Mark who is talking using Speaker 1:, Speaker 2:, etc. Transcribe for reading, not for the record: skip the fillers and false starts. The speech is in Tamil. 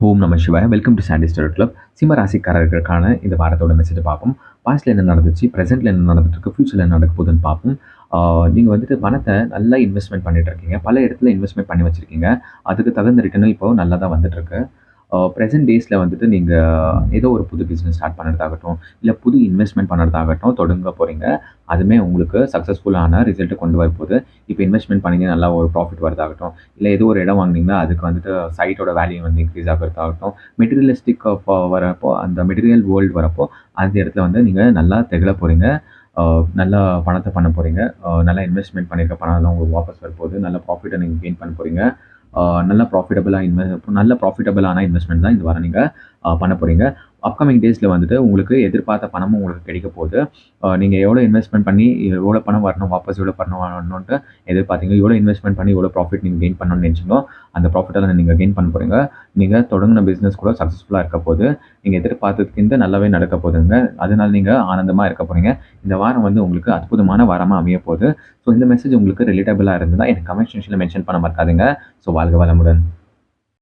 Speaker 1: ஓம் நம சிவாய. Welcome to Sandy Star Club. சிம்ம ராசிக்காரர்களுக்கான இந்த வாரத்தோட மெசேஜ் பார்ப்போம். பாஸ்ட்ல என்ன நடந்துச்சு, ப்ரெசென்ட்ல என்ன நடந்துட்டு இருக்கு, ஃபியூச்சர்ல என்ன நடக்க போகுதுன்னு பார்ப்போம். நீங்கள் வந்துட்டு பணத்தை நல்லா இன்வெஸ்ட்மெண்ட் பண்ணிட்டு இருக்கீங்க. பல இடத்துல இன்வெஸ்ட்மெண்ட் பண்ணி வச்சிருக்கீங்க. அதுக்கு தகுந்த ரிட்டர்னும் இப்போ நல்லா தான் வந்துட்டு இருக்கு. ப்ரெசென்ட் டேஸில் வந்துட்டு நீங்கள் ஏதோ ஒரு புது பிஸ்னஸ் ஸ்டார்ட் பண்ணுறதாகட்டும், இல்லை புது இன்வெஸ்ட்மெண்ட் பண்ணுறதாகட்டும் தொடங்க போகிறீங்க. அதுவுமே உங்களுக்கு சக்ஸஸ்ஃபுல்லான ரிசல்ட்டை கொண்டு வரப்போகுது. இப்போ இன்வெஸ்ட்மெண்ட் பண்ணி நல்லா ஒரு ப்ராஃபிட் வரதாகட்டும், இல்லை ஏதோ ஒரு இடம் வாங்கினீங்கன்னா அதுக்கு வந்துட்டு சைட்டோட வேல்யூ வந்து இன்க்ரீஸ் ஆகிறதாகட்டும், மெட்டீரியலிஸ்டிக் வரப்போ, அந்த மெட்டீரியல் வேர்ல்டு வரப்போ அந்த இடத்துல வந்து நீங்கள் நல்லா திகழ போகிறீங்க. நல்லா பணத்தை பண்ண போகிறீங்க. நல்லா இன்வெஸ்ட்மெண்ட் பண்ணியிருக்க பணம்லாம் உங்களுக்கு வாபஸ் வரப்போகுது. நல்ல ப்ராஃபிட்டை நீங்கள் கெயின் பண்ண போகிறீங்க. நல்ல ப்ராஃபிட்டபிளான இன்வெஸ்ட்மெண்ட் தான் இந்த வாரம் நீங்கள் பண்ண போகிறீங்க. அப்கமிங் டேஸில் வந்துட்டு உங்களுக்கு எதிர்பார்த்த பணமும் உங்களுக்கு கிடைக்க போகுது. நீங்கள் எவ்வளோ இன்வெஸ்ட்மெண்ட் பண்ணி எவ்வளோ பணம் வரணும், வாபஸ் எவ்வளோ பணம் வரணுன்ட்டு எதிர்பார்த்தீங்க, எவ்வளோ இன்வெஸ்ட்மெண்ட் பண்ணி எவ்வளோ ப்ராஃபிட் நீங்கள் கெயின் பண்ணணும்னு நினச்சிங்களோ அந்த ப்ராஃபிட்டெல்லாம் நீங்கள் கெயின் பண்ண போகிறீங்க. நீங்கள் தொடங்கின பிஸ்னஸ் கூட சக்ஸஸ்ஃபுல்லாக இருக்க போகுது. நீங்கள் எதிர்பார்த்ததுக்கு நல்லாவே நடக்க போகுதுங்க. அதனால நீங்கள் ஆனந்தமாக இருக்க போகிறீங்க. இந்த வாரம் வந்து உங்களுக்கு அற்புதமான வாரமாக அமைய போகுது. ஸோ இந்த மெசேஜ் உங்களுக்கு ரிலேட்டபிளாக இருந்ததா எனக்கு கமெண்ட் செக்ஷனில் மென்ஷன் பண்ண மறக்காதீங்க. ஸோ வாழ்க வளமுடன்.